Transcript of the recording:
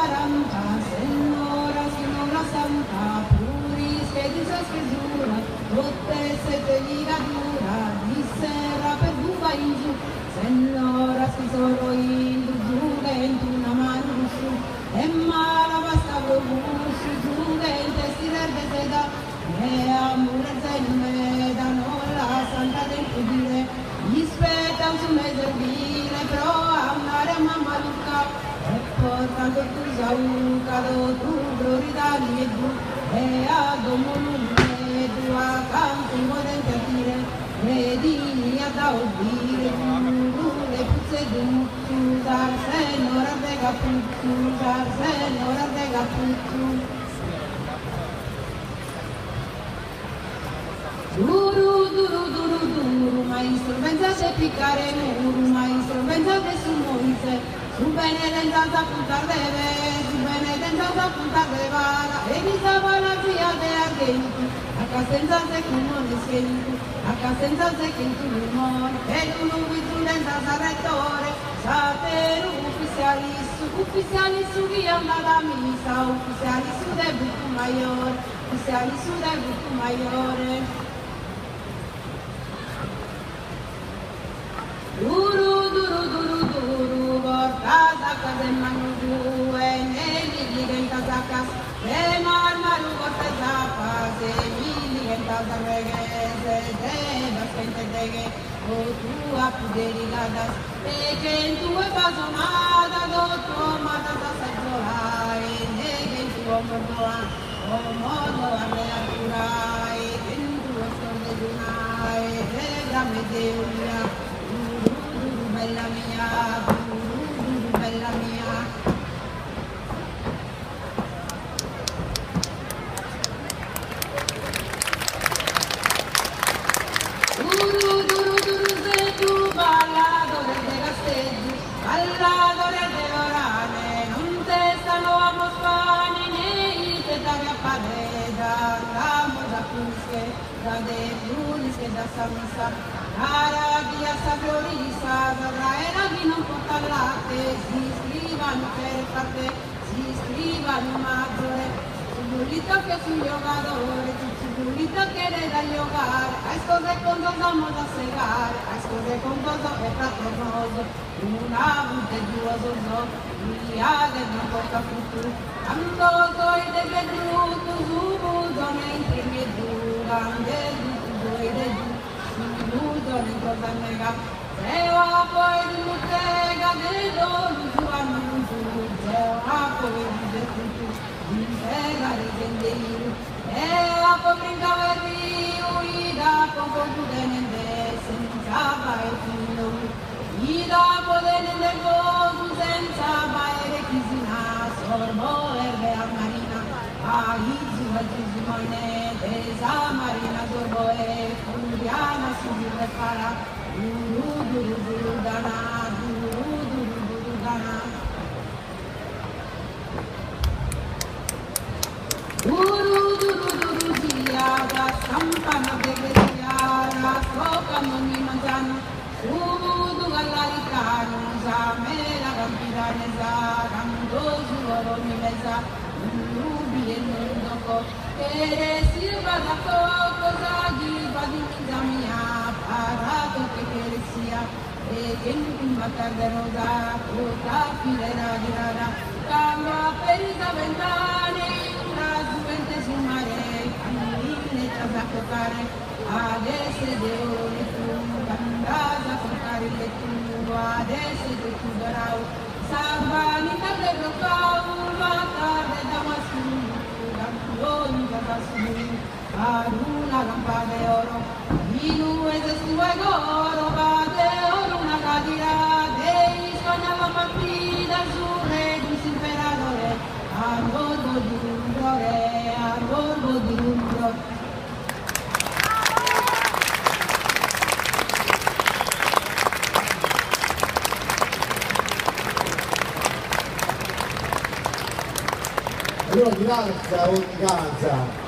Amaranta, Senora, Signora Santa, Puris che di sua spesura, botte sete ligadura, di serra per buba in giù, Senora si solo in giù, che in una mano su, e mala basta propusci, giù, che in testi verde seda, e amore se da non la santa del pudire, gli spetta su me servire, però amare a mamma Luca, e portando tu sauca, tu gloridani e tu, e a domolune, tu a canti potente a dire, vedi a da udire, tu le puzze tu, dar senora dega puzzu, dar senora dega puzzu. Duru, duru, duru, duru, maestro, pensate piccare muru, maestro, pensate su Moise, su Benedenza punta deve, su Benedenza punta devara, e mi stava la zia de argenti, a casenza se che non è schiento, a casenza se che tu non, e tu non vi tu denza sa rettore, sateru ufficiali su chi è andata a missa, ufficiali su de buco maior, ufficiali su de buco maiore. Duru, duru, duru, duru, portata a casa in mano due, negli diventa zacca, e marmaru porta zappa, se mi diventa zarreghese, deva sente deghe, o tu a puderi gadas, e che in tu è basonata, dotto mata da seggiolare, e che in tuo mordoa, o modo a reatura, e che in tuo scorde d'una, e che da medeuria, bella mia, bella mia. Duru, duru, duru, se tu balladore de casteggi, balladore de orane, non te stanno a Mospani, né te da cappadeda, ramo da Pulische, da de Pulische da Samisa, cara via Saviolisa, Sagraena chi non porta latte, si iscrivano per parte, si iscrivano maggiore, subulito che sul giocatore, subulito che le da giocare, hai scose con cosa vamos a segare, hai scose con cosa è fratternoso, una butte due sono, via che non porta futuro, quando toi de vedruto, subuto ne imprimi dura, del due de due, Ludo ne cosa nega, se va poi di muttega, de dolu su annuncio, se va poi di tutto, di sega di gendeiro, e va poi brinca verrio, ida con conclude nende, senza vai filo, ida pode nende godu, senza vai chisina, sorbo erbe a marina, a izu a giusmone, desa marina sorbo e Diana subire farà duru duru duru dana duru duru duru dana duru duru duru diada sampana begetiara soka noni mangiano sudu gallaritano zamera gampirane za gando suoro milesa rubi e non dopo che sirva da poco zaghi vadi mia parato che sia e che in batta de rosa tutta filera di rara cambia per i ventane una suente sul mare cammine da toccare adesso devo le tu candaza toccare le tu adesso tu darau sabanita de rocau ma tarde da masunu una lampada de oro, vino es tu agoro, bate oro una cadira, de Hispania la partida, su re di imperatore, a bordo di un flore, a bordo di un flore. Allora di danza o di danza?